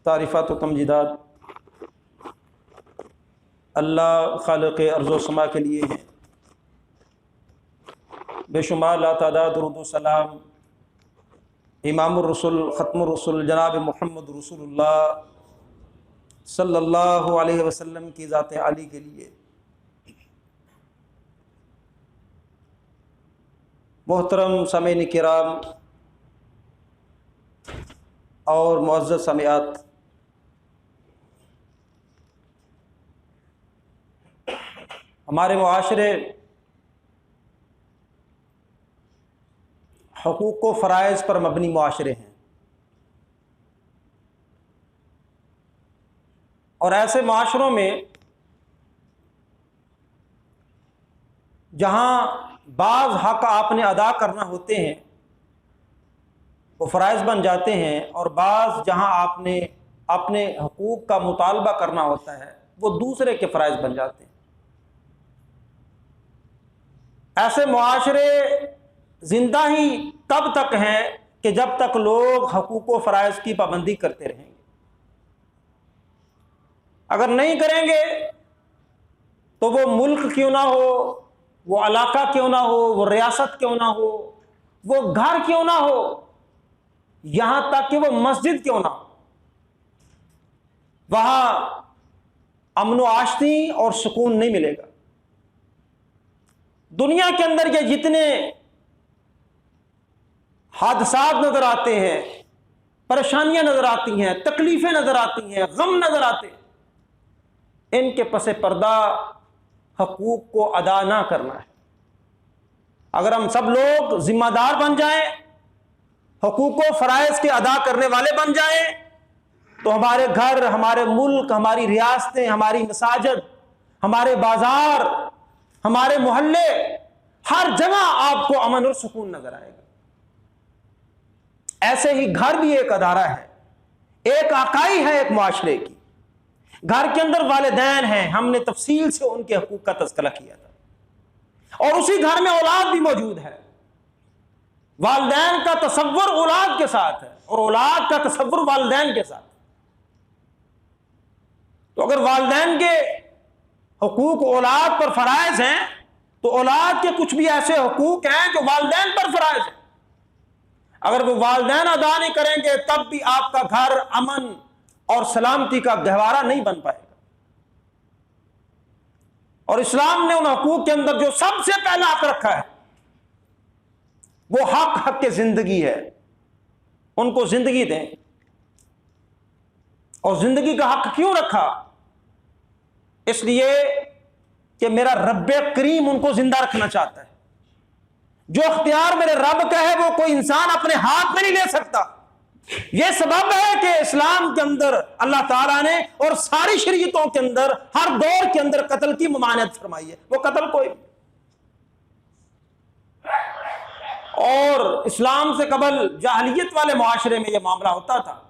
تعریفات و تمجیدات اللہ خالق ارض و سما کے لیے ہیں۔ بے شمار لاتعداد درود و سلام امام الرسل ختم الرسل جناب محمد رسول اللہ صلی اللہ علیہ وسلم کی ذات عالی کے لیے۔ محترم سامعین کرام اور معزز سامعات، ہمارے معاشرے حقوق و فرائض پر مبنی معاشرے ہیں، اور ایسے معاشروں میں جہاں بعض حق آپ نے ادا کرنا ہوتے ہیں وہ فرائض بن جاتے ہیں، اور بعض جہاں آپ نے اپنے حقوق کا مطالبہ کرنا ہوتا ہے وہ دوسرے کے فرائض بن جاتے ہیں۔ ایسے معاشرے زندہ ہی تب تک ہیں کہ جب تک لوگ حقوق و فرائض کی پابندی کرتے رہیں گے۔ اگر نہیں کریں گے تو وہ ملک کیوں نہ ہو، وہ علاقہ کیوں نہ ہو، وہ ریاست کیوں نہ ہو، وہ گھر کیوں نہ ہو، یہاں تک کہ وہ مسجد کیوں نہ ہو، وہاں امن و آشتی اور سکون نہیں ملے گا۔ دنیا کے اندر یہ جتنے حادثات نظر آتے ہیں، پریشانیاں نظر آتی ہیں، تکلیفیں نظر آتی ہیں، غم نظر آتے ہیں، ان کے پس پردہ حقوق کو ادا نہ کرنا ہے۔ اگر ہم سب لوگ ذمہ دار بن جائیں، حقوق و فرائض کے ادا کرنے والے بن جائیں، تو ہمارے گھر، ہمارے ملک، ہماری ریاستیں، ہماری مساجد، ہمارے بازار، ہمارے محلے، ہر جگہ آپ کو امن اور سکون نظر آئے گا۔ ایسے ہی گھر بھی ایک ادارہ ہے، ایک اکائی ہے ایک معاشرے کی۔ گھر کے اندر والدین ہیں، ہم نے تفصیل سے ان کے حقوق کا تذکرہ کیا تھا، اور اسی گھر میں اولاد بھی موجود ہے۔ والدین کا تصور اولاد کے ساتھ ہے، اور اولاد کا تصور والدین کے ساتھ۔ تو اگر والدین کے حقوق اولاد پر فرائض ہیں تو اولاد کے کچھ بھی ایسے حقوق ہیں جو والدین پر فرائض ہیں۔ اگر وہ والدین ادا نہیں کریں گے تب بھی آپ کا گھر امن اور سلامتی کا گہوارہ نہیں بن پائے گا۔ اور اسلام نے ان حقوق کے اندر جو سب سے پہلا حق رکھا ہے وہ حق کے زندگی ہے۔ ان کو زندگی دیں۔ اور زندگی کا حق کیوں رکھا؟ اس لیے کہ میرا رب کریم ان کو زندہ رکھنا چاہتا ہے۔ جو اختیار میرے رب کا ہے وہ کوئی انسان اپنے ہاتھ میں نہیں لے سکتا۔ یہ سبب ہے کہ اسلام کے اندر اللہ تعالیٰ نے اور ساری شریعتوں کے اندر ہر دور کے اندر قتل کی ممانعت فرمائی ہے۔ وہ قتل کوئی، اور اسلام سے قبل جاہلیت والے معاشرے میں یہ معاملہ ہوتا تھا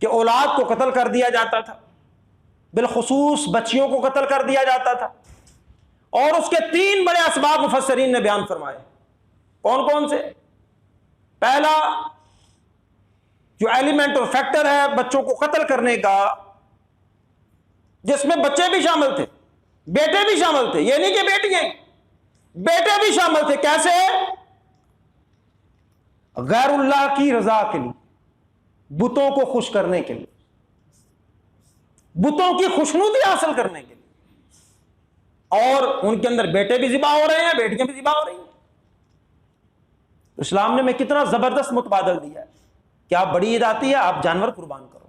کہ اولاد کو قتل کر دیا جاتا تھا، بالخصوص بچیوں کو قتل کر دیا جاتا تھا، اور اس کے 3 بڑے اسباب مفسرین نے بیان فرمائے۔ کون کون سے؟ پہلا جو ایلیمنٹ اور فیکٹر ہے بچوں کو قتل کرنے کا، جس میں بچے بھی شامل تھے، بیٹے بھی شامل تھے، یہ نہیں کہ بیٹیاں، بیٹے بھی شامل تھے۔ کیسے؟ غیر اللہ کی رضا کے لیے، بتوں کو خوش کرنے کے لیے، بتوں کی خوشنودی حاصل کرنے کے لیے، اور ان کے اندر بیٹے بھی ذبح ہو رہے ہیں، بیٹیاں بھی ذبح ہو رہی ہیں۔ اسلام نے میں کتنا زبردست متبادل دیا ہے کہ آپ بڑی عید آتی ہے آپ جانور قربان کرو۔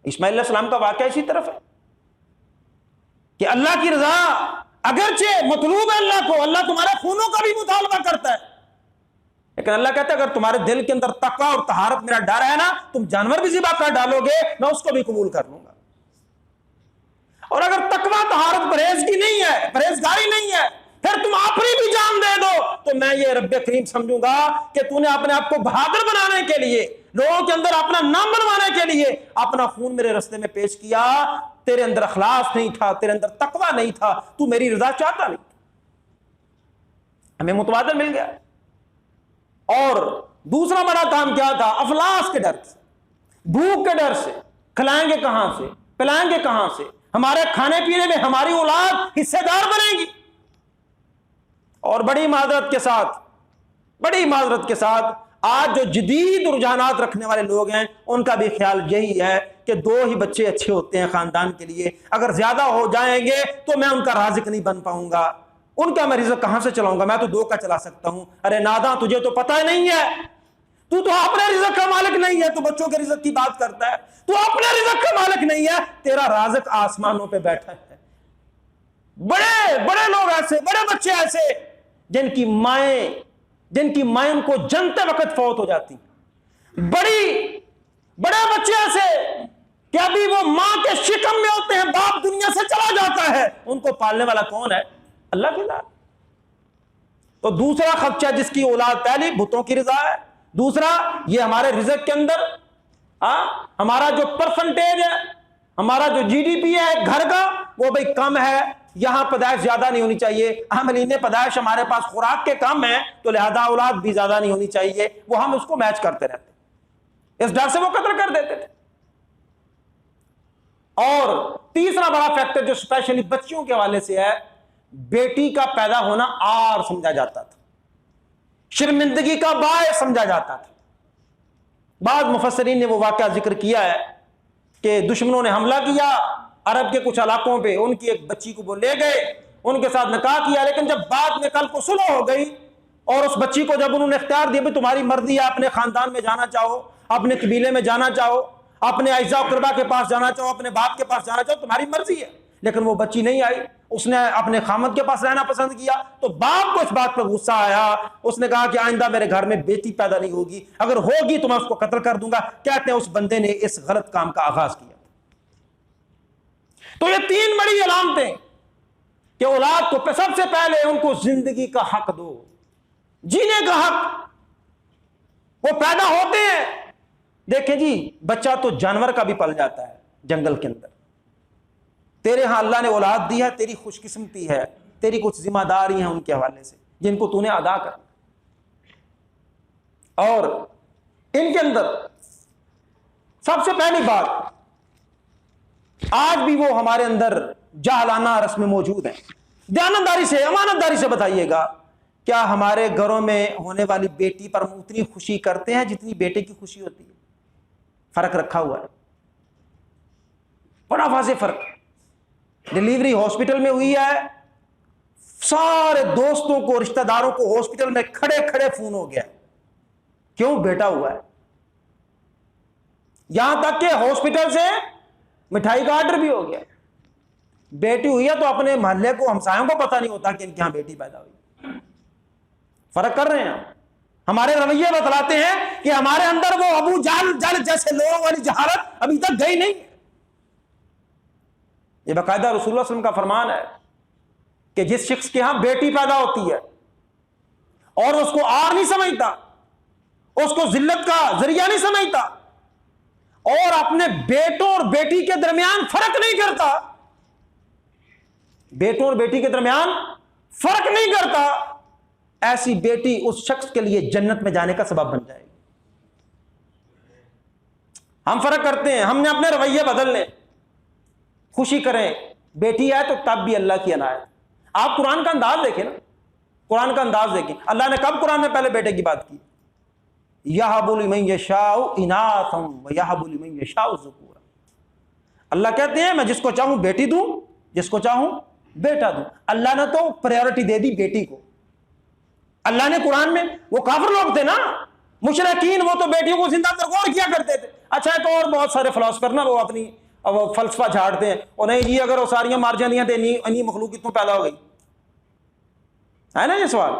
اسماعیل علیہ السلام کا واقعہ اسی طرف ہے کہ اللہ کی رضا اگرچہ مطلوب ہے اللہ کو، اللہ تمہارے خونوں کا بھی مطالبہ کرتا ہے، لیکن اللہ کہتا ہے اگر تمہارے دل کے اندر تقوی اور طہارت میرا ڈر ہے نا، تم جانور بھی ذبح کر ڈالو گے میں اس کو بھی قبول کر لوں گا۔ اور اگر تقوی طہارت پرہیز کی نہیں ہے، پرہیزگاری نہیں ہے، پھر تم اپنی بھی جان دے دو تو میں یہ رب کریم سمجھوں گا کہ تو نے اپنے آپ کو بہادر بنانے کے لیے، لوگوں کے اندر اپنا نام بنوانے کے لیے اپنا خون میرے رستے میں پیش کیا۔ تیرے اندر اخلاص نہیں تھا، تیرے اندر تقوی نہیں تھا، تو میری رضا چاہتا نہیں۔ ہمیں متبادل مل گیا۔ اور دوسرا بڑا کام کیا تھا؟ افلاس کے ڈر سے، بھوک کے ڈر سے کھلائیں گے کہاں سے, پلائیں گے کہاں سے, ہمارے کھانے پینے میں ہماری اولاد حصے دار بنے گی. اور بڑی معذرت کے ساتھ آج جو جدید رجحانات رکھنے والے لوگ ہیں ان کا بھی خیال یہی ہے کہ 2 ہی بچے اچھے ہوتے ہیں خاندان کے لیے, اگر زیادہ ہو جائیں گے تو میں ان کا رازق نہیں بن پاؤں گا, ان کا میں رزق کہاں سے چلاؤں گا, میں تو 2 کا چلا سکتا ہوں. ارے ناداں, تجھے تو پتہ نہیں ہے, تو اپنے رزق کا مالک نہیں ہے, تو بچوں کے رزق کی بات کرتا ہے. تو اپنے رزق کا مالک نہیں ہے, تیرا رازق آسمانوں پہ بیٹھا ہے. بڑے لوگ ایسے, بڑے بچے ایسے جن کی مائیں ان کو جنتے وقت فوت ہو جاتی. بڑے بچے ایسے کہ ابھی وہ ماں کے شکم میں ہوتے ہیں, باپ دنیا سے چلا جاتا ہے, ان کو پالنے والا کون ہے؟ اللہ کی ذات. تو دوسرا خدشہ جس کی اولاد پہلی بتوں کی رضا ہے, دوسرا یہ ہمارے رزق کے اندر ہمارا جو پرسنٹیج ہے, ہمارا جو جی ڈی پی ہے گھر کا, وہ بھئی کم ہے, یہاں پیدائش زیادہ نہیں ہونی چاہیے. حاملین پیدائش ہمارے پاس خوراک کے کم ہے, تو لہذا اولاد بھی زیادہ نہیں ہونی چاہیے. وہ ہم اس کو میچ کرتے رہتے, اس ڈر سے وہ قتل کر دیتے تھے. اور تیسرا بڑا فیکٹر جو سپیشلی بچیوں کے حوالے سے ہے, بیٹی کا پیدا ہونا عار سمجھا جاتا تھا, شرمندگی کا باعث سمجھا جاتا تھا. بعض مفسرین نے وہ واقعہ ذکر کیا ہے کہ دشمنوں نے حملہ کیا عرب کے کچھ علاقوں پہ, ان کی ایک بچی کو وہ لے گئے, ان کے ساتھ نکاح کیا, لیکن جب بعد میں کل کو صلح ہو گئی اور اس بچی کو جب انہوں نے اختیار دیا بھی تمہاری مرضی ہے, اپنے خاندان میں جانا چاہو, اپنے قبیلے میں جانا چاہو, اپنے اعزاء و اقربا کے پاس جانا چاہو, اپنے باپ کے پاس جانا چاہو, تمہاری مرضی ہے. لیکن وہ بچی نہیں آئی, اس نے اپنے خامد کے پاس رہنا پسند کیا. تو باپ کو اس بات پر غصہ آیا, اس نے کہا کہ آئندہ میرے گھر میں بیٹی پیدا نہیں ہوگی, اگر ہوگی تو میں اس کو قتل کر دوں گا. کہتے ہیں اس بندے نے اس غلط کام کا آغاز کیا. تو یہ 3 بڑی علامتیں کہ اولاد کو سب سے پہلے ان کو زندگی کا حق دو, جینے کا حق. وہ پیدا ہوتے ہیں, دیکھیں جی بچہ تو جانور کا بھی پل جاتا ہے جنگل کے اندر. تیرے ہاں اللہ نے اولاد دی ہے, تیری خوش قسمتی ہے, تیری کچھ ذمہ داری ہیں ان کے حوالے سے جن کو تو نے ادا کر. اور ان کے اندر سب سے پہلی بات, آج بھی وہ ہمارے اندر جاہلانہ رسم موجود ہیں. دیانتداری سے, امانتداری سے بتائیے گا, کیا ہمارے گھروں میں ہونے والی بیٹی پر ہم اتنی خوشی کرتے ہیں جتنی بیٹے کی خوشی ہوتی ہے؟ فرق رکھا ہوا ہے, بڑا واضح فرق. ڈیلیوری ہاسپٹل میں ہوئی ہے, سارے دوستوں کو, رشتہ داروں کو ہاسپٹل میں کھڑے کھڑے فون ہو گیا, کیوں؟ بیٹا ہوا ہے. یہاں تک کہ ہاسپٹل سے مٹھائی کا آرڈر بھی ہو گیا. بیٹی ہوئی ہے تو اپنے محلے کو, ہمسایوں کو پتہ نہیں ہوتا کہ ان کے یہاں بیٹی پیدا ہوئی. فرق کر رہے ہیں. ہمارے رویے بتلاتے ہیں کہ ہمارے اندر وہ ابو جہل جیسے لوگوں والی جہالت ابھی تک گئی نہیں. یہ باقاعدہ رسول اللہ صلی اللہ علیہ وسلم کا فرمان ہے کہ جس شخص کے ہاں بیٹی پیدا ہوتی ہے اور اس کو عار نہیں سمجھتا, اس کو ذلت کا ذریعہ نہیں سمجھتا, اور اپنے بیٹوں اور بیٹی کے درمیان فرق نہیں کرتا, بیٹوں اور بیٹی کے درمیان فرق نہیں کرتا, ایسی بیٹی اس شخص کے لیے جنت میں جانے کا سبب بن جائے گی. ہم فرق کرتے ہیں, ہم نے اپنے رویے بدل لیں. خوشی کریں, بیٹی ہے تو تب بھی اللہ کی عنایت. آپ قرآن کا انداز دیکھیں نا, قرآن کا انداز دیکھیں. اللہ نے کب قرآن میں پہلے بیٹے کی بات کی؟ یَهَبُ لِمَن یَشَاءُ إِنَاثًا وَیَهَبُ لِمَن یَشَاءُ ذُکُورًا. اللہ کہتے ہیں میں جس کو چاہوں بیٹی دوں, جس کو چاہوں بیٹا دوں. اللہ نے تو پریورٹی دے دی بیٹی کو. اللہ نے قرآن میں, وہ کافر لوگ تھے نا مشرکین, وہ تو بیٹیوں کو زندہ ترغور کیا کرتے تھے. اچھا ایک اور بہت سارے فلاسفر نا وہ اپنی فلسفہ جھاڑتے ہیں, اور نہیں جی اگر وہ ساریاں مار جاندیاں تو انہی مخلوق کتوں پیدا ہو گئی, ہے نا یہ سوال.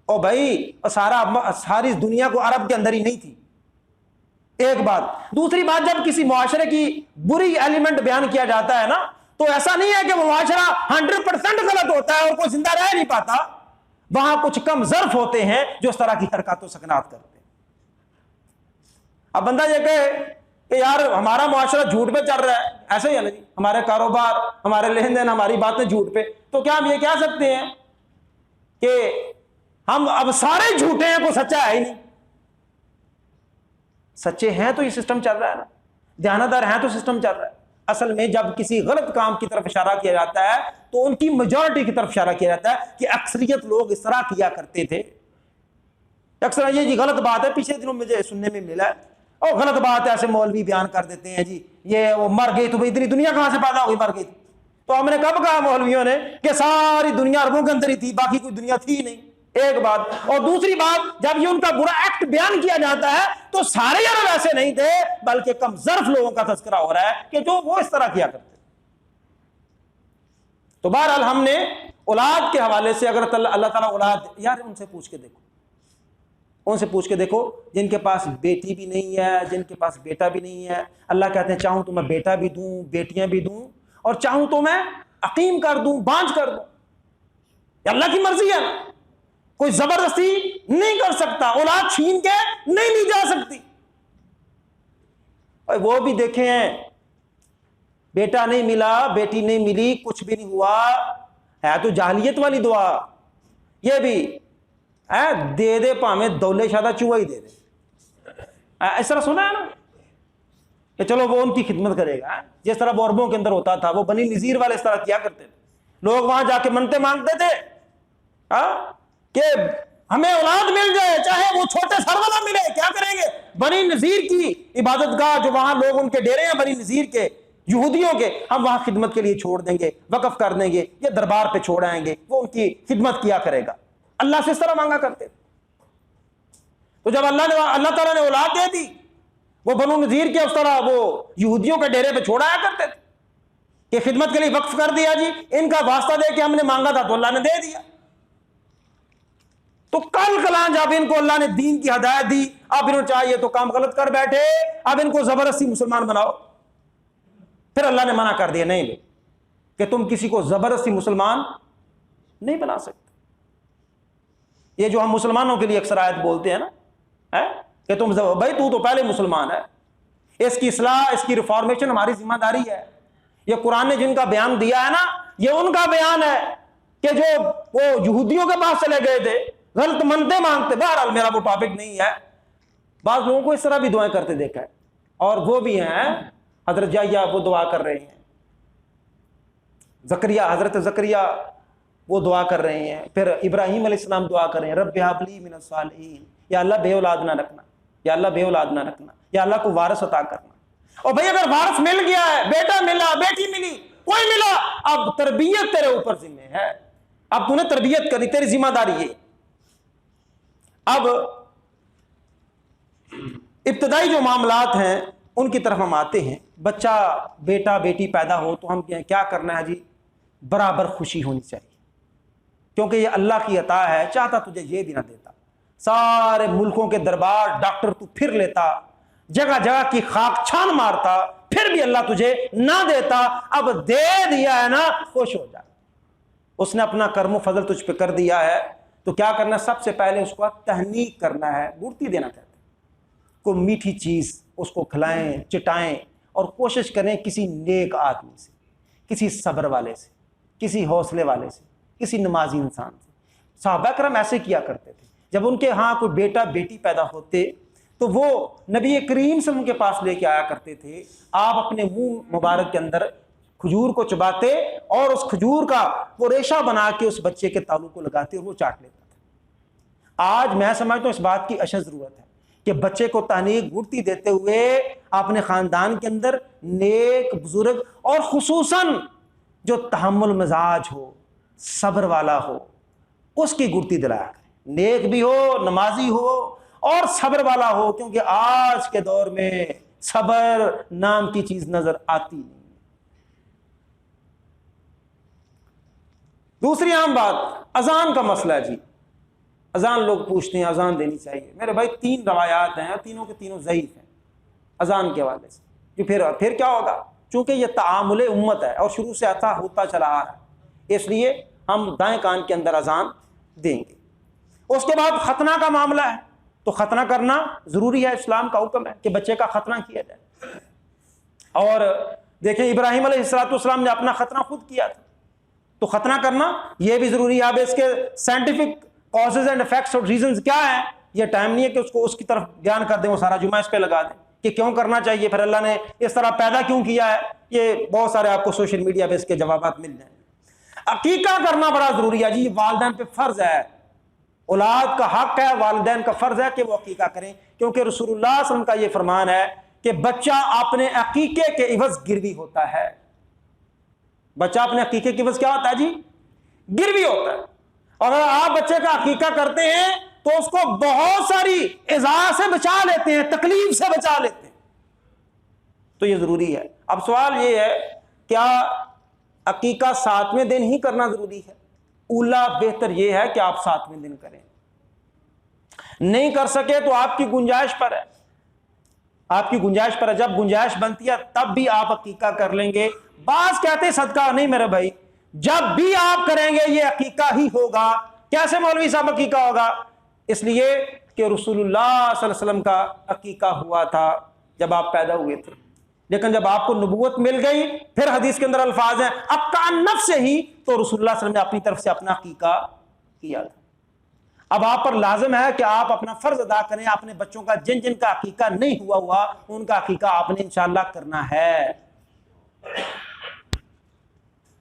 او بھائی ساری دنیا کو عرب کے اندر ہی نہیں تھی. ایک بات. دوسری بات, جب کسی معاشرے کی بری ایلیمنٹ بیان کیا جاتا ہے نا, تو ایسا نہیں ہے کہ وہ معاشرہ 100% غلط ہوتا ہے اور کوئی زندہ رہ نہیں پاتا. وہاں کچھ کم ظرف ہوتے ہیں جو اس طرح کی حرکات و سکنات کرتے ہیں. اب بندہ یہ کہے کہ یار ہمارا معاشرہ جھوٹ پہ چل رہا ہے, ایسے ہی ہے نا جی, ہمارے کاروبار, ہمارے لین دین, ہماری باتیں جھوٹ پہ, تو کیا ہم یہ کہہ سکتے ہیں کہ ہم اب سارے جھوٹے ہیں, کوئی سچا ہے ہی نہیں؟ سچے ہیں تو یہ سسٹم چل رہا ہے نا. دیانتدار ہیں تو سسٹم چل رہا ہے. اصل میں جب کسی غلط کام کی طرف اشارہ کیا جاتا ہے تو ان کی میجورٹی کی طرف اشارہ کیا جاتا ہے کہ اکثریت لوگ اس طرح کیا کرتے تھے. اکثر یہ جی غلط بات ہے, پچھلے دنوں مجھے سننے میں ملا ہے, اور غلط بات ہے ایسے مولوی بیان کر دیتے ہیں جی یہ وہ مر گئی تو اتنی دنیا کہاں سے پیدا ہوئی, مر گئی تھی. تو ہم نے کب کہا مولویوں نے کہ ساری دنیا عربوں کے اندر ہی تھی, باقی کوئی دنیا تھی نہیں. ایک بات. اور دوسری بات, جب یہ ان کا برا ایکٹ بیان کیا جاتا ہے تو سارے عرب ایسے نہیں تھے, بلکہ کم ظرف لوگوں کا تذکرہ ہو رہا ہے کہ جو وہ اس طرح کیا کرتے. تو بہرحال ہم نے اولاد کے حوالے سے, اگر اللہ تعالیٰ اولاد, یار ان سے پوچھ کے دیکھو, ان سے پوچھ کے دیکھو جن کے پاس بیٹی بھی نہیں ہے, جن کے پاس بیٹا بھی نہیں ہے. اللہ کہتے ہیں چاہوں تو میں بیٹا بھی دوں, بیٹیاں بھی دوں, اور چاہوں تو میں عقیم کر دوں, بانج کر دوں. یہ اللہ کی مرضی ہے, کوئی زبردستی نہیں کر سکتا, اولاد چھین کے نہیں لی جا سکتی. اور وہ بھی دیکھیں ہیں, بیٹا نہیں ملا, بیٹی نہیں ملی, کچھ بھی نہیں ہوا, ہے تو جاہلیت والی دعا. یہ بھی دے دے پامیں دولے شادہ چوہا ہی دے دے, اس طرح سنا ہے نا کہ چلو وہ ان کی خدمت کرے گا. جس طرح وہ عربوں کے اندر ہوتا تھا, وہ بنی نذیر والے اس طرح کیا کرتے تھے. لوگ وہاں جا کے منتیں مانگتے تھے کہ ہمیں اولاد مل جائے, چاہے وہ چھوٹے سر والا ملے, کیا کریں گے. بنی نذیر کی عبادت گاہ جو وہاں لوگ ان کے ڈیرے ہیں بنی نذیر کے یہودیوں کے, ہم وہاں خدمت کے لیے چھوڑ دیں گے, وقف کر دیں گے, یہ دربار پہ چھوڑ آئیں گے, وہ ان کی خدمت کیا کرے گا. اللہ سے اس طرح مانگا کرتے تھے. تو جب اللہ تعالیٰ نے اولاد دے دی, وہ بنو نذیر کے اس طرح وہ یہودیوں کے ڈیرے پہ چھوڑایا کرتے تھے کہ خدمت کے لیے وقف کر دیا جی, ان کا واسطہ دے کے ہم نے مانگا تھا تو اللہ نے دے دیا. تو کل کلان جب ان کو اللہ نے دین کی ہدایت دی, اب انہوں چاہیے تو کام غلط کر بیٹھے, اب ان کو زبردستی مسلمان بناؤ. پھر اللہ نے منع کر دیا, نہیں کہ تم کسی کو زبردستی مسلمان نہیں بنا سکتے. یہ جو ہم مسلمانوں کے لیے اکثر آیت بولتے ہیں نا کہ تم بھائی تو پہلے مسلمان ہے, اس کی اصلاح, اس کی ریفارمیشن ہماری ذمہ داری ہے. یہ قرآن نے جن کا بیان دیا ہے نا, یہ ان کا بیان ہے کہ جو وہ یہودیوں کے پاس چلے گئے تھے, غلط منتے مانگتے. بہرحال میرا وہ ٹاپک نہیں ہے. بعض لوگوں کو اس طرح بھی دعائیں کرتے دیکھا ہے, اور وہ بھی ہیں حضرت یحییٰ, وہ دعا کر رہے ہیں. زکریا, حضرت زکریا وہ دعا کر رہے ہیں. پھر ابراہیم علیہ السلام دعا کر رہے ہیں, رب ہب لی من الصالحین, یا اللہ بے اولاد نہ رکھنا, یا اللہ بے اولاد نہ رکھنا, یا اللہ کو وارث عطا کرنا. اور بھئی اگر وارث مل گیا ہے, بیٹا ملا, بیٹی ملی, کوئی ملا, اب تربیت تیرے اوپر ذمہ ہے, اب تو نے تربیت کرنی, تیری ذمہ داری ہے. اب ابتدائی جو معاملات ہیں ان کی طرف ہم آتے ہیں. بچہ بیٹا بیٹی پیدا ہو تو ہم کیا کرنا ہے جی, برابر خوشی ہونی چاہیے, کیونکہ یہ اللہ کی عطا ہے. چاہتا تجھے یہ بھی نہ دیتا, سارے ملکوں کے دربار ڈاکٹر تو پھر لیتا, جگہ جگہ کی خاک چھان مارتا, پھر بھی اللہ تجھے نہ دیتا. اب دے دیا ہے نا, خوش ہو جا. اس نے اپنا کرم و فضل تجھ پہ کر دیا ہے, تو کیا کرنا, سب سے پہلے اس کو تہنیک کرنا ہے, گڑتی دینا کہتے ہیں. کوئی میٹھی چیز اس کو کھلائیں, چٹائیں, اور کوشش کریں کسی نیک آدمی سے, کسی صبر والے سے, کسی حوصلے والے سے, کسی نمازی انسان سے. صحابہ کرام ایسے کیا کرتے تھے. جب ان کے ہاں کوئی بیٹا بیٹی پیدا ہوتے تو وہ نبی کریم سے ان کے پاس لے کے آیا کرتے تھے. آپ اپنے منہ مبارک کے اندر کھجور کو چباتے اور اس کھجور کا وہ ریشہ بنا کے اس بچے کے تالو کو لگاتے اور وہ چاٹ لیتا تھا. آج میں سمجھتا ہوں اس بات کی اشد ضرورت ہے کہ بچے کو تہنیک گڑتی دیتے ہوئے اپنے خاندان کے اندر نیک بزرگ, اور خصوصاً جو تحمل مزاج ہو, صبر والا ہو, اس کی گڑتی دلایا کریں. نیک بھی ہو, نمازی ہو, اور صبر والا ہو, کیونکہ آج کے دور میں صبر نام کی چیز نظر آتی نہیں. دوسری عام بات اذان کا مسئلہ ہے جی. اذان لوگ پوچھتے ہیں اذان دینی چاہیے. میرے بھائی 3 روایات ہیں, تینوں کے تینوں ضعیف ہیں اذان کے حوالے سے. کہ پھر کیا ہوگا, چونکہ یہ تعامل امت ہے اور شروع سے ایسا ہوتا چلا آ رہا ہے, اس لیے ہم دائیں کان کے اندر اذان دیں گے. اس کے بعد ختنہ کا معاملہ ہے, تو ختنہ کرنا ضروری ہے, اسلام کا حکم ہے کہ بچے کا ختنہ کیا جائے. اور دیکھیں ابراہیم علیہ السلام نے اپنا ختنہ خود کیا تھا, تو ختنہ کرنا یہ بھی ضروری ہے. اب اس کے سائنٹیفک کازز اینڈ افیکٹس اور ریزنز کیا ہیں, یہ ٹائم نہیں ہے کہ اس کو اس کی طرف بیان کر دیں, وہ سارا جمعہ اس پہ لگا دیں. کہ کیوں کرنا چاہیے، پھر اللہ نے اس طرح پیدا کیوں کیا ہے، یہ بہت سارے آپ کو سوشل میڈیا پہ اس کے جوابات مل جائیں۔ عقیقہ کرنا بڑا ضروری ہے جی، والدین پہ فرض ہے، اولاد کا حق ہے، والدین کا فرض ہے کہ وہ عقیقہ کریں، کیونکہ رسول اللہ صلی اللہ علیہ وسلم کا یہ فرمان ہے کہ بچہ اپنے عقیقے کے عوض گروی ہوتا ہے۔ بچہ اپنے عقیقے کے عوض کیا ہوتا ہے جی؟ گروی ہوتا ہے۔ اور اگر آپ بچے کا عقیقہ کرتے ہیں تو اس کو بہت ساری ایذا سے بچا لیتے ہیں، تکلیف سے بچا لیتے ہیں، تو یہ ضروری ہے۔ اب سوال یہ ہے، کیا عقیقہ 7ویں دن ہی کرنا ضروری ہے؟ اولا بہتر یہ ہے کہ آپ 7ویں دن کریں، نہیں کر سکے تو آپ کی گنجائش پر ہے، آپ کی گنجائش پر ہے، جب گنجائش بنتی ہے تب بھی آپ عقیقہ کر لیں گے۔ بعض کہتے ہیں صدقہ نہیں میرے بھائی، جب بھی آپ کریں گے یہ عقیقہ ہی ہوگا۔ کیسے مولوی صاحب عقیقہ ہوگا؟ اس لیے کہ رسول اللہ صلی اللہ علیہ وسلم کا عقیقہ ہوا تھا جب آپ پیدا ہوئے تھے، لیکن جب آپ کو نبوت مل گئی پھر حدیث کے اندر الفاظ ہیں اب کان نفس سے ہی، تو رسول اللہ صلی اللہ علیہ وسلم نے اپنی طرف سے اپنا عقیقہ کیا تھا۔ اب آپ پر لازم ہے کہ آپ اپنا فرض ادا کریں، اپنے بچوں کا جن جن کا عقیقہ نہیں ہوا ان کا عقیقہ آپ نے انشاءاللہ کرنا ہے۔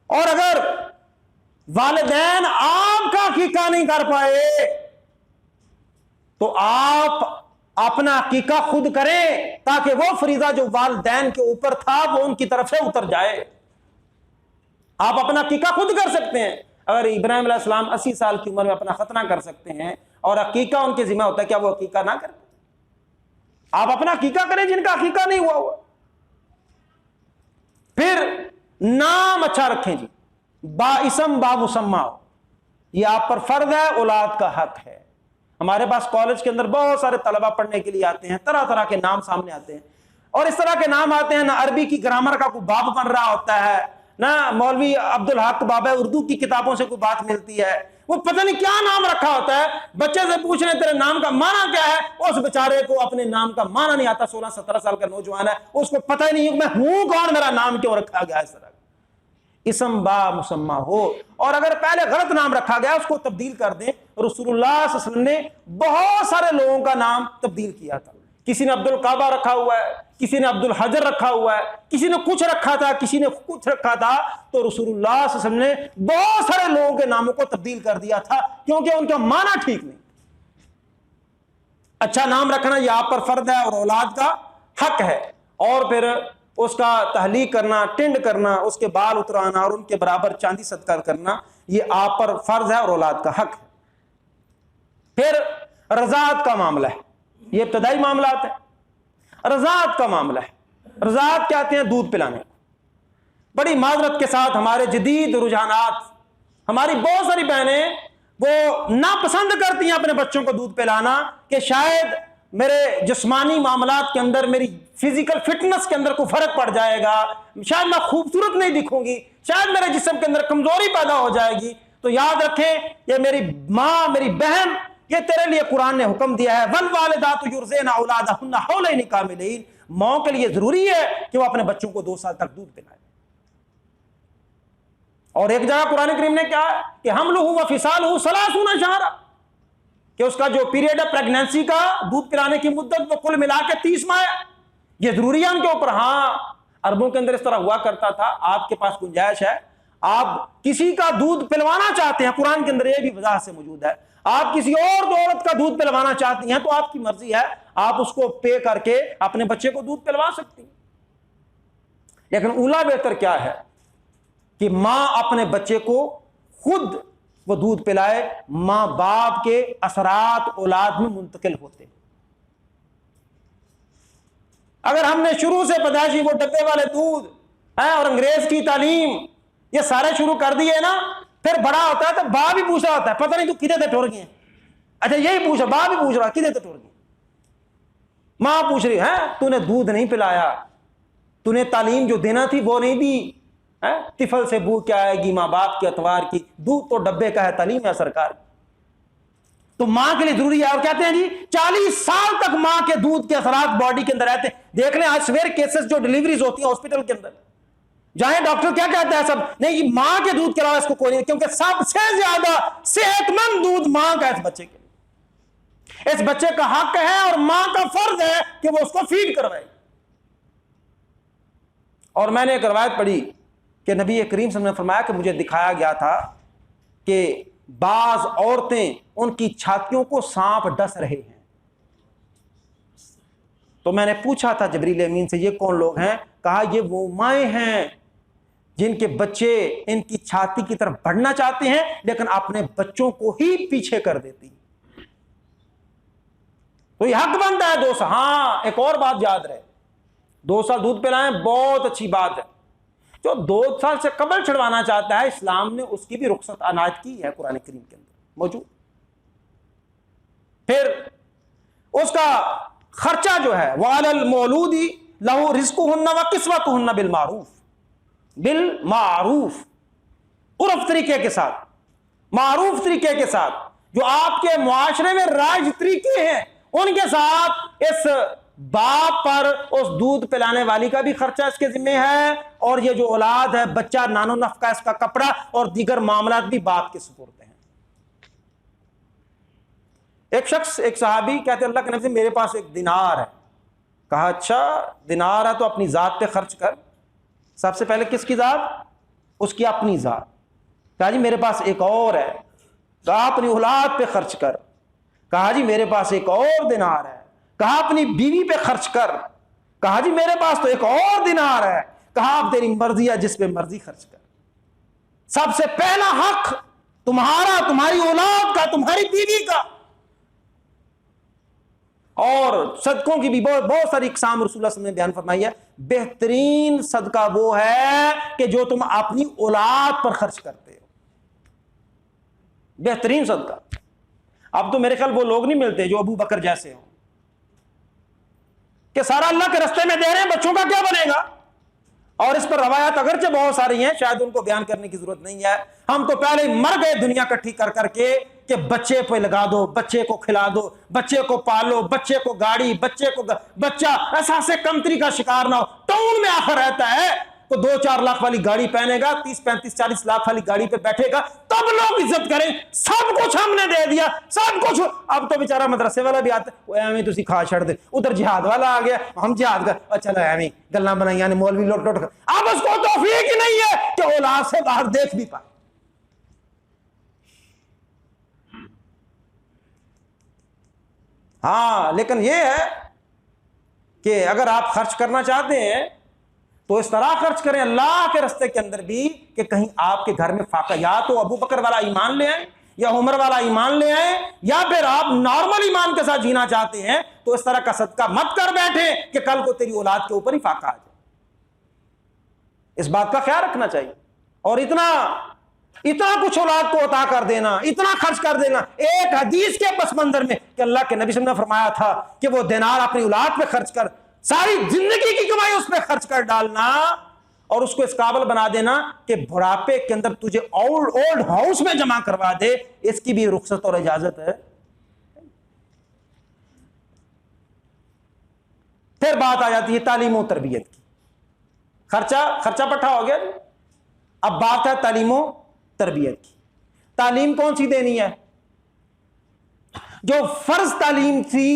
اور اگر والدین آپ کا عقیقہ نہیں کر پائے تو آپ اپنا عقیقہ خود کریں، تاکہ وہ فریضہ جو والدین کے اوپر تھا وہ ان کی طرف سے اتر جائے۔ آپ اپنا عقیقہ خود کر سکتے ہیں۔ اگر ابراہیم علیہ السلام 80 سال کی عمر میں اپنا ختنہ کر سکتے ہیں اور عقیقہ ان کے ذمہ ہوتا ہے، کیا وہ عقیقہ نہ کریں؟ آپ اپنا عقیقہ کریں جن کا عقیقہ نہیں ہوا۔ پھر نام اچھا رکھیں جی، با اسم با مسمى، یہ آپ پر فرض ہے، اولاد کا حق ہے۔ ہمارے پاس کالج کے اندر بہت سارے طلبہ پڑھنے کے لیے آتے ہیں، طرح طرح کے نام سامنے آتے ہیں، اور اس طرح کے نام آتے ہیں، نہ عربی کی گرامر کا کوئی باب بن رہا ہوتا ہے، نہ مولوی عبدالحق بابا اردو کی کتابوں سے کوئی بات ملتی ہے، وہ پتہ نہیں کیا نام رکھا ہوتا ہے۔ بچے سے پوچھ رہے ہیں تیرے نام کا معنی کیا ہے، اس بیچارے کو اپنے نام کا معنی نہیں آتا، 16-17 سال کا نوجوان ہے، اس کو پتہ ہی نہیں میں ہوں کون، میرا نام کیوں رکھا گیا اس طرح۔ اسم با مسمى ہو، اور اگر پہلے غلط نام رکھا گیا اس کو تبدیل کر دیں۔ رسول اللہ صلی اللہ علیہ وسلم نے بہت سارے لوگوں کا نام تبدیل کیا تھا، کسی نے عبدالکعبہ رکھا ہوا ہے، کسی نے عبدالحجر رکھا ہوا ہے، کسی نے کچھ رکھا تھا، کسی نے کچھ رکھا تھا، تو رسول اللہ صلی اللہ علیہ وسلم نے بہت سارے لوگوں کے ناموں کو تبدیل کر دیا تھا، کیونکہ ان کا معنی ٹھیک نہیں۔ اچھا نام رکھنا یہ آپ پر فرض ہے اور اولاد کا حق ہے، اور پھر اس کا تحلیق کرنا، ٹنڈ کرنا، اس کے بال اترانا اور ان کے برابر چاندی صدقہ کرنا یہ آپ پر فرض ہے اور اولاد کا حق ہے۔ پھر رضاعت کا معاملہ ہے، یہ ابتدائی معاملات ہے۔ رضاعت کا معاملہ ہے، رضاعت کہتے ہیں دودھ پلانے کو۔ بڑی معذرت کے ساتھ ہمارے جدید رجحانات، ہماری بہت ساری بہنیں وہ ناپسند کرتی ہیں اپنے بچوں کو دودھ پلانا، کہ شاید میرے جسمانی معاملات کے اندر، میری فزیکل فٹنس کے اندر کوئی فرق پڑ جائے گا، شاید میں خوبصورت نہیں دکھوں گی، شاید میرے جسم کے اندر کمزوری پیدا ہو جائے گی۔ تو یاد رکھیں، یہ میری ماں، میری بہن، یہ تیرے لیے قرآن نے حکم دیا ہے، والوالدات یرضعن اولادہن حولین کاملین، ماؤں کے لیے ضروری ہے کہ وہ اپنے بچوں کو 2 سال تک دودھ پلائیں۔ اور ایک جگہ قرآن کریم نے کیا ہے کہ حملہ و فصالہ 30 شہرا، کہ اس کا جو پیریڈ ہے پریگنینسی کا، دودھ پلانے کی مدت، وہ کل ملا کے 30 ماہ ہے، یہ ضروری ہے ان کے اوپر۔ ہاں عربوں کے اندر اس طرح ہوا کرتا تھا، آپ کے پاس گنجائش ہے، آپ کسی کا دودھ پلوانا چاہتے ہیں، قرآن کے اندر یہ بھی وضاحت سے موجود ہے، آپ کسی اور عورت کا دودھ پلوانا چاہتی ہیں تو آپ کی مرضی ہے، آپ اس کو پے کر کے اپنے بچے کو دودھ پلوا سکتی ہیں۔ لیکن اولا بہتر کیا ہے کہ ماں اپنے بچے کو خود وہ دودھ پلائے، ماں باپ کے اثرات اولاد میں منتقل ہوتے ہیں۔ اگر ہم نے شروع سے پیدائشی وہ ڈبے والے دودھ اور انگریز کی تعلیم یہ سارے شروع کر دیے نا، پھر بڑا ہوتا ہے تو باپ بھی پوچھ رہا ہوتا ہے پتہ نہیں تو کدے تے ٹر گئے، اچھا یہی پوچھ رہا، باپ بھی پوچھ رہا کدے تے ٹر گئے، ماں پوچھ رہی ہے تو نے دودھ نہیں پلایا، تو نے تعلیم جو دینا تھی وہ نہیں دی، طفل سے بو کیا آئے گی ماں باپ کے اتوار کی، دودھ تو ڈبے کا ہے، تعلیم ہے سرکار۔ تو ماں کے لیے ضروری ہے، اور کہتے ہیں جی 40 سال تک ماں کے دودھ کے اثرات باڈی کے اندر رہتے ہیں۔ دیکھ لیں آج سویر کیسز جو ڈیلیوریز ہوتی ہیں ہاسپٹل کے اندر، جائیں ڈاکٹر کیا کہتا ہے، سب نہیں ماں کے دودھ کے علاوہ اس کو کوئی نہیں، کیونکہ سب سے زیادہ صحت مند دودھ ماں کا ہے اس بچے کے لیے۔ اس بچے کا حق ہے اور ماں کا فرض ہے کہ وہ اس کو فیڈ کروائے. اور میں نے ایک روایت پڑھی کہ نبی کریم صلی اللہ علیہ وسلم نے فرمایا کہ مجھے دکھایا گیا تھا کہ بعض عورتیں ان کی چھاتیوں کو سانپ ڈس رہے ہیں. تو میں نے پوچھا تھا جبریل امین سے یہ کون لوگ ہیں؟ کہا یہ وہ مائیں ہیں جن کے بچے ان کی چھاتی کی طرف بڑھنا چاہتے ہیں لیکن اپنے بچوں کو ہی پیچھے کر دیتی. تو یہ حق بنتا ہے 2 سال. ہاں ایک اور بات یاد رہے, 2 سال دودھ پلائیں بہت اچھی بات ہے. جو 2 سال سے قبل چھڑوانا چاہتا ہے اسلام نے اس کی بھی رخصت عنایت کی ہے قرآن کریم کے اندر موجود. پھر اس کا خرچہ جو ہے وَعَلَى الْمَوْلُودِ لَهُ رِزْقُهُنَّ وَكِسْوَتُهُنَّ بالمعروف, عرف طریقے کے ساتھ, معروف طریقے کے ساتھ, جو آپ کے معاشرے میں رائج طریقے ہیں ان کے ساتھ. اس باپ پر اس دودھ پلانے والی کا بھی خرچہ اس کے ذمہ ہے, اور یہ جو اولاد ہے بچہ نان و نفقہ اس کا کپڑا اور دیگر معاملات بھی باپ کے سپرد ہیں. ایک شخص, ایک صحابی کہتے اللہ کے نبی سے میرے پاس ایک دینار ہے. کہا اچھا دینار ہے تو اپنی ذات پہ خرچ کر. سب سے پہلے کس کی ذات؟ اس کی اپنی ذات. کہا جی میرے پاس ایک اور ہے. کہا اپنی اولاد پہ خرچ کر. کہا جی میرے پاس ایک اور دینار ہے. کہا اپنی بیوی پہ خرچ کر. کہا جی میرے پاس تو ایک اور دینار ہے. کہا اب تیری مرضی ہے جس پہ مرضی خرچ کر. سب سے پہلا حق تمہارا, تمہاری اولاد کا, تمہاری بیوی کا. اور صدقوں کی بھی بہت ساری اقسام رسول اللہ صلی اللہ علیہ وسلم نے بیان فرمائی ہے. بہترین صدقہ وہ ہے کہ جو تم اپنی اولاد پر خرچ کرتے ہو, بہترین صدقہ. اب تو میرے خیال وہ لوگ نہیں ملتے جو ابو بکر جیسے ہوں کہ سارا اللہ کے رستے میں دے رہے ہیں, بچوں کا کیا بنے گا. اور اس پر روایات اگرچہ بہت ساری ہیں, شاید ان کو بیان کرنے کی ضرورت نہیں ہے. ہم تو پہلے ہی مر گئے دنیا کٹھی کر کر کے کہ بچے پہ لگا دو, بچے کو کھلا دو, بچے کو پالو, بچے کو گاڑی, بچہ احساس کمتری کا شکار نہ ہو. ٹاؤن میں آخر رہتا ہے تو 2-4 لاکھ والی گاڑی پہنے گا, 30-35-40 لاکھ والی گاڑی پہ بیٹھے گا, تب لوگ عزت کریں. سب کچھ ہم نے دے دیا, سب کچھ. اب تو بیچارہ مدرسے والا بھی آتا ہے, وہ ایویں تسی کھا چھڑ دے. ادھر جہاد والا آ گیا, ہم جہاد کر, چلو ایویں گلاں بنائیاں نے مولوی لوٹ کر. اب اس کو توفیق ہی نہیں ہے کہ اولاد سے باہر دیکھ بھی پائے. ہاں لیکن یہ ہے کہ اگر آپ خرچ کرنا چاہتے ہیں تو اس طرح خرچ کریں اللہ کے رستے کے اندر بھی کہ کہیں آپ کے گھر میں فاقہ, یا تو ابو بکر والا ایمان لے آئیں یا عمر والا ایمان لے آئیں, یا پھر آپ نارمل ایمان کے ساتھ جینا چاہتے ہیں تو اس طرح کا صدقہ مت کر بیٹھے کہ کل کو تیری اولاد کے اوپر ہی فاقہ آ جائے. اس بات کا خیال رکھنا چاہیے. اور اتنا کچھ اولاد کو عطا کر دینا, اتنا خرچ کر دینا. ایک حدیث کے پس منظر میں کہ اللہ کے نبی صلی اللہ علیہ وسلم نے فرمایا تھا کہ وہ دینار اپنی اولاد پہ خرچ کر, ساری زندگی کی کمائی اس پہ خرچ کر ڈالنا اور اس کو اس قابل بنا دینا کہ بڑھاپے کے اندر تجھے اولڈ ہاؤس میں جمع کروا دے, اس کی بھی رخصت اور اجازت ہے. پھر بات آ جاتی ہے تعلیم و تربیت کی. خرچہ پٹھا ہو گیا. اب بات ہے تعلیم و تربیت کی. تعلیم کون سی دینی ہے؟ جو فرض تعلیم تھی,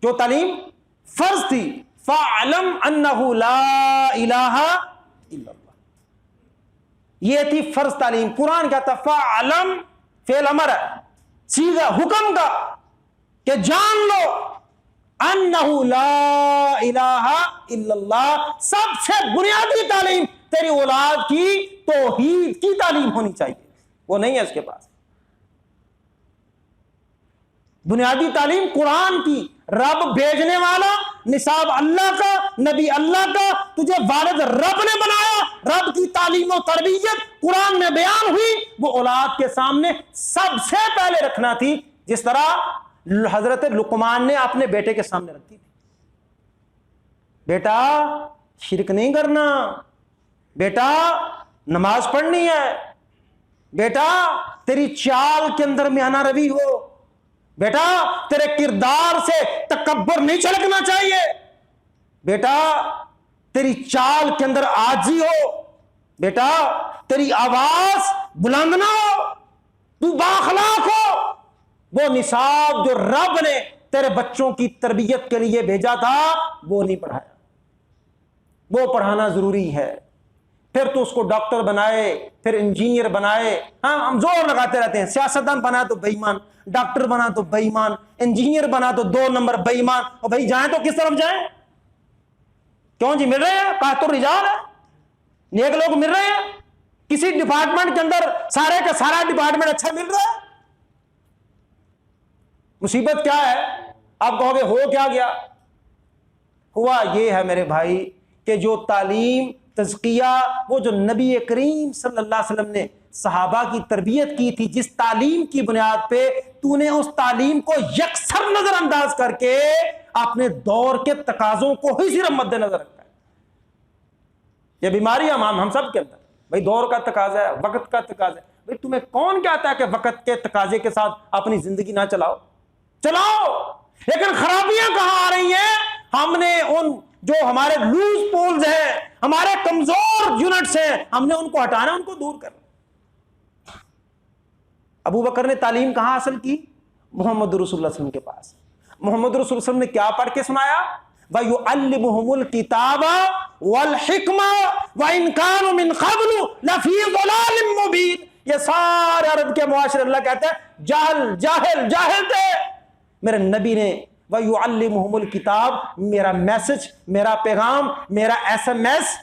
جو تعلیم فرض تھی, فَاعْلَمْ أَنَّهُ لَا إِلَٰهَ إِلَّا اللَّهُ, یہ تھی فرض تعلیم. قرآن کہتا فَاعْلَمْ فعل امر ہے, سیدھا حکم کا کہ جان لو أَنَّهُ لَا إِلَٰهَ إِلَّا اللَّهُ. سب سے بنیادی تعلیم تیری اولاد کی توحید کی تعلیم ہونی چاہیے, وہ نہیں ہے اس کے پاس. بنیادی تعلیم قرآن کی, رب بھیجنے والا, نصاب اللہ کا, نبی اللہ کا, تجھے والد رب نے بنایا, رب کی تعلیم و تربیت قرآن میں بیان ہوئی, وہ اولاد کے سامنے سب سے پہلے رکھنا تھی, جس طرح حضرت لقمان نے اپنے بیٹے کے سامنے رکھی تھی. بیٹا شرک نہیں کرنا, بیٹا نماز پڑھنی ہے, بیٹا تیری چال کے اندر میانہ روی ہو, بیٹا تیرے کردار سے تکبر نہیں چھلکنا چاہیے, بیٹا تیری چال کے اندر عاجزی ہو, بیٹا تیری آواز بلند نہ ہو, تو بااخلاق ہو, وہ نصاب جو رب نے تیرے بچوں کی تربیت کے لیے بھیجا تھا وہ نہیں پڑھایا. وہ پڑھانا ضروری ہے. پھر تو اس کو ڈاکٹر بنائے, پھر انجینئر بنائے. ہاں ہم زور لگاتے رہتے ہیں, سیاستدان بنا تو بے ایمان, ڈاکٹر بنا تو بے ایمان, انجینئر بنا تو 2 نمبر بے ایمان. اور بھائی جائیں تو کس طرف جائیں؟ کیوں جی مل رہے ہیں, قحط الرجال ہے, نیک لوگ مل رہے ہیں. کسی ڈپارٹمنٹ کے اندر سارے کا سارا ڈپارٹمنٹ اچھا مل رہا ہے. مصیبت کیا ہے؟ آپ کہو گے ہو کیا گیا؟ ہوا یہ ہے میرے بھائی کہ جو تعلیم تزکیہ, وہ جو نبی کریم صلی اللہ علیہ وسلم نے صحابہ کی تربیت کی تھی, جس تعلیم کی بنیاد پہ تو نے اس تعلیم کو یکسر نظر انداز کر کے اپنے دور کے تقاضوں کو ہی صرف مد نظر رکھا ہے. یہ بیماری ہم سب کے اندر, بھائی دور کا تقاضا ہے, وقت کا تقاضا ہے. بھائی تمہیں کون کہتا ہے کہ وقت کے تقاضے کے ساتھ اپنی زندگی نہ چلاؤ؟ لیکن خرابیاں کہاں آ رہی ہیں؟ ہم نے ان جو ہمارے لوز پولز ہیں, ہمارے کمزور یونٹس ہیں, ہم نے ان کو ہٹانا, ان کو دور کرنا. ابو بکر نے تعلیم کہاں حاصل کی؟ محمد رسول اللہ صلی اللہ علیہ وسلم کے پاس. محمد رسول اللہ صلی اللہ علیہ وسلم نے کیا پڑھ کے سنایا؟ وَيُعَلِّمُهُمُ الْكِتَابَ وَالْحِكْمَةَ وَإِنْ كَانُوا مِنْ قَبْلُ لَفِي ضَلَالٍ مُبِينٍ. یہ سارے عرب کے معاشرے اللہ کہتا ہے جاہل تھے. میرے نبی نے وَيُعَلِّمُهُمُ الْكِتَابَ, میرا میسج, میرا پیغام, میرا SMS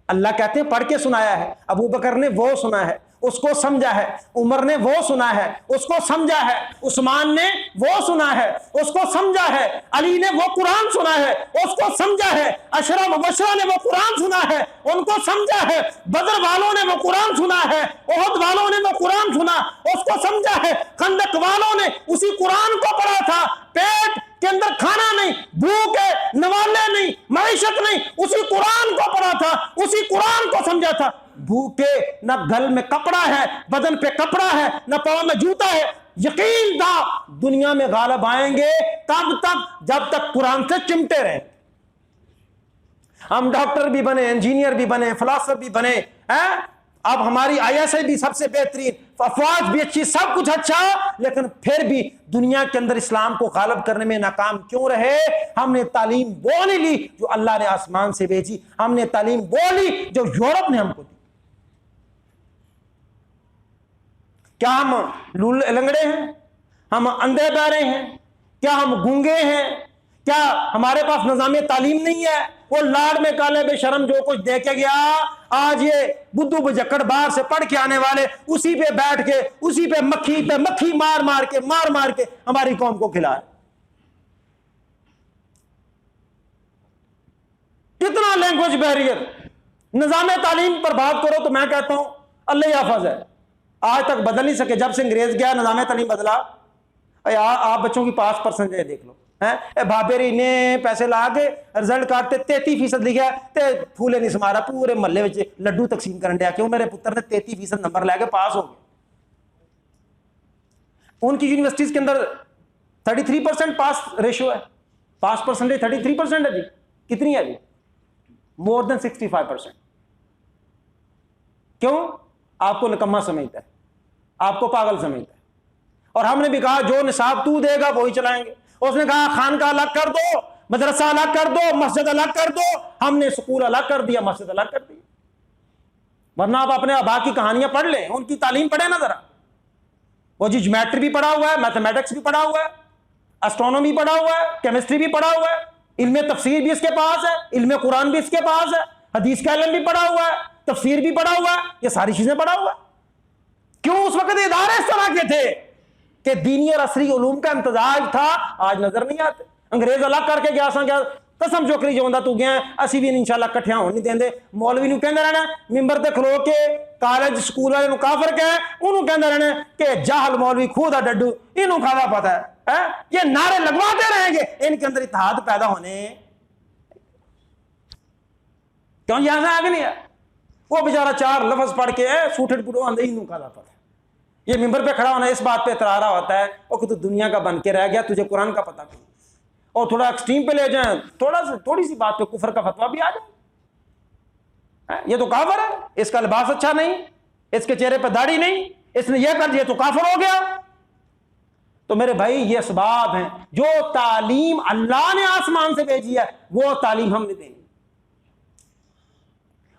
اللہ کہتے ہیں پڑھ کے سنایا ہے. ابو بکر نے وہ سنا ہے, اس کو سمجھا ہے. عمر نے وہ سنا ہے, اس کو سمجھا ہے. عثمان نے وہ سنا ہے, اس کو سمجھا ہے. علی نے وہ قرآن سنا ہے, اس کو سمجھا ہے. عشرہ مبشرہ نے وہ قرآن سنا ہے, ان کو سمجھا ہے. بدر والوں نے وہ قرآن سنا ہے, احد والوں نے وہ قرآن سنا, اس کو سمجھا ہے. خندق والوں نے اسی قرآن کو پڑھا تھا. پیٹ کے اندر کھانا نہیں, بھوک ہے, نوالے نہیں, معیشت نہیں, اسی قرآن کو پڑھا تھا, اسی قرآن کو سمجھا تھا. بھوکے, نہ گل میں کپڑا ہے, بدن پہ کپڑا ہے, نہ پاؤں میں جوتا ہے. یقین تھا دنیا میں غالب آئیں گے تب تک جب تک قرآن سے چمٹے رہیں. ہم ڈاکٹر بھی بنے, انجینئر بھی بنے, فلاسفر بھی بنے, اب ہماری ISI بھی سب سے بہترین, افواج بھی اچھی, سب کچھ اچھا, لیکن پھر بھی دنیا کے اندر اسلام کو غالب کرنے میں ناکام کیوں رہے؟ ہم نے تعلیم وہ نہیں لی جو اللہ نے آسمان سے بھیجی, ہم نے تعلیم وہ لی جو یورپ نے ہم کو دی. کیا ہم لنگڑے ہیں؟ ہم اندھے بہرے ہیں؟ کیا ہم گونگے ہیں؟ کیا ہمارے پاس نظام تعلیم نہیں ہے؟ وہ لاڈ میں کالے بے شرم جو کچھ دے کے گیا, آج یہ بدو بجکڑ باہر سے پڑھ کے آنے والے اسی پہ بیٹھ کے, اسی پہ مکھی مار مار کے ہماری قوم کو کھلا رہے. کتنا لینگویج بیریئر. نظام تعلیم پر بات کرو تو میں کہتا ہوں اللہ حافظ ہے, آج تک بدل نہیں سکے. جب سے انگریز گیا نظام تعلیم بدلا. آپ بچوں کی پاس پرسنٹیج دیکھ لو, بابری نے پیسے لا کے رزلٹ کاٹتے 33% لکھا تے پھولے نہیں سمارا, پورے محلے میں لڈو تقسیم کرن دیا. کیوں؟ میرے پتر نے 33% نمبر لے کے پاس ہو گئے. ان کی یونیورسٹیز کے اندر 33% پاس ریشو ہے, پاس پرسنٹیج 33% ہے جی. کتنی ہے جی؟ مور دین 65%. کیوں؟ آپ کو نکما سمجھتا ہے, آپ کو پاگل سمجھتا ہے. اور ہم نے بھی کہا جو نصاب تو دے گا وہی چلائیں گے. اس نے کہا خانقاہ الگ کر دو, مدرسہ الگ کر دو, مسجد الگ کر دو. ہم نے سکول الگ کر دیا, مسجد الگ کر دی. ورنہ آپ اپنے آبا کی کہانیاں پڑھ لیں, ان کی تعلیم پڑھیں نا ذرا. وہ جی جیومیٹری بھی پڑھا ہوا ہے, میتھمیٹکس بھی پڑھا ہوا ہے, اسٹرونومی پڑھا ہوا ہے, کیمسٹری بھی پڑھا ہوا ہے, علم تفسیر بھی اس کے پاس ہے, علم قرآن بھی اس کے پاس ہے, حدیث کا علم بھی پڑھا ہوا ہے, تفسیر بھی پڑھا ہوا ہے, یہ ساری چیزیں پڑھا ہوا ہے. کیوں؟ اس وقت ادارے اس طرح کے تھے کہ دینی اور عصری علوم کا امتزاج تھا. آج نظر نہیں آتے. انگریز الگ کر کے گیا سا کیا قسم چوکری جو تو گیا اسی بھی انشاءاللہ کٹھیاں ہون نہیں دیندے. مولوی نو کہندے رہنا ممبر تے کھلو کے کالج سکول والے نو کافر کہے, انہوں کہندے رہنا کہ جاہل مولوی کھو دا ڈڈو, انہوں کھاوا پتہ ہے. یہ نعرے لگواتے رہیں گے, ان کے اندر اتحاد پیدا ہونے کیوں یہاں سے آگے نہیں ہے. وہ بیچارہ 4 لفظ پڑھ کے سوٹھٹ پڑو اندر انہوں کھاوا پتہ ہے. یہ ممبر پہ کھڑا ہونا اس بات پہ اعتراض ہوتا ہے او کہ تو دنیا کا بن کے رہ گیا, تجھے قرآن کا پتہ نہیں. اور تھوڑا ایکسٹریم پہ لے جائیں, تھوڑی سی بات پہ کفر کا فتویٰ بھی آ جائے. یہ تو کافر ہے, اس کا لباس اچھا نہیں, اس کے چہرے پہ داڑھی نہیں, اس نے یہ کر دیا تو کافر ہو گیا. تو میرے بھائی یہ اسباب ہیں. جو تعلیم اللہ نے آسمان سے بھیجی ہے وہ تعلیم ہم نے دینی.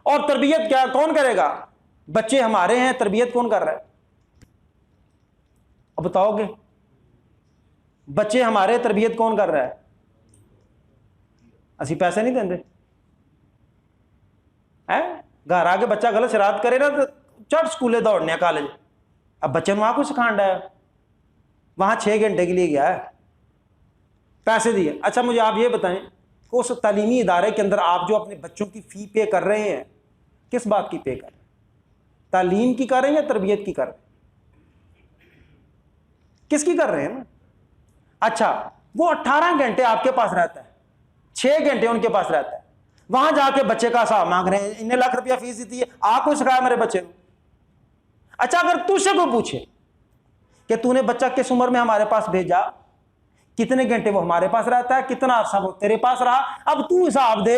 اور تربیت کیا کون کرے گا؟ بچے ہمارے ہیں، تربیت کون کر رہا ہے؟ اب بتاؤ گے؟ بچے ہمارے، تربیت کون کر رہا ہے؟ اسی پیسے نہیں دیں دے. گھر آ کے بچہ غلط شرارت کرے نا تو چٹ سکولے دوڑنے کالج. اب بچے نے وہاں کو سکھانڈا ہے، وہاں 6 گھنٹے کے لیے گیا ہے، پیسے دیے. اچھا مجھے آپ یہ بتائیں کہ اس تعلیمی ادارے کے اندر آپ جو اپنے بچوں کی فی پے کر رہے ہیں، کس بات کی پے کر رہے ہیں؟ تعلیم کی کر رہے ہیں یا تربیت کی کر رہے ہیں؟ کس کی کر رہے ہیں نا؟ اچھا وہ 18 گھنٹے آپ کے پاس رہتا ہے، 6 گھنٹے ان کے پاس رہتا ہے، وہاں جا کے بچے کا حساب مانگ رہے ہیں، اتنے لاکھ روپیہ فیس دیتی ہے، آپ کو سکھایا میرے بچے نے. اچھا اگر تجھ سے کوئی پوچھے کہ تو نے بچہ کس عمر میں ہمارے پاس بھیجا، کتنے گھنٹے وہ ہمارے پاس رہتا ہے، کتنا عرصہ وہ تیرے پاس رہا، اب تو حساب دے.